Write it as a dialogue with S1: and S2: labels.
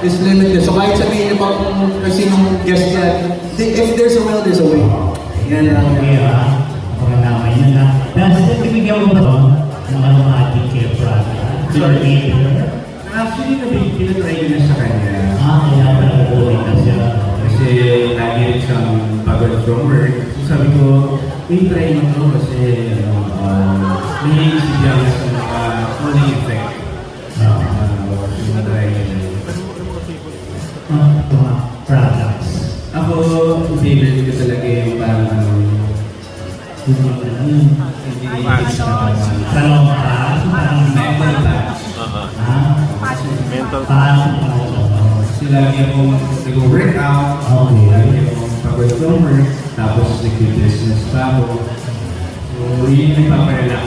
S1: is limitless. So kahit sabihin niyo pa kung sinong guest yan, if there's a will, there's a way. Yan lang.
S2: Kaya, mga naman yun na. Dahil bibigyan mo ba ito ng ating care product?
S3: Actually, pinatry ko na sa kanya.
S2: Kaya pala uuwi na siya.
S3: Kasi lagi rin siyang pagod from work. So sabi ko, try mo to kasi may siya sa mga cooling effect. Pinatry ko na.
S2: Mga products.
S3: Ako, favorite ko talaga yung parang
S2: Salong pa? Parang
S3: mental touch.
S4: Mental
S3: Kasi lagi akong nag-workout, lagi akong pagod from work, tapos nag-business pa ako. So, yun yung paparelax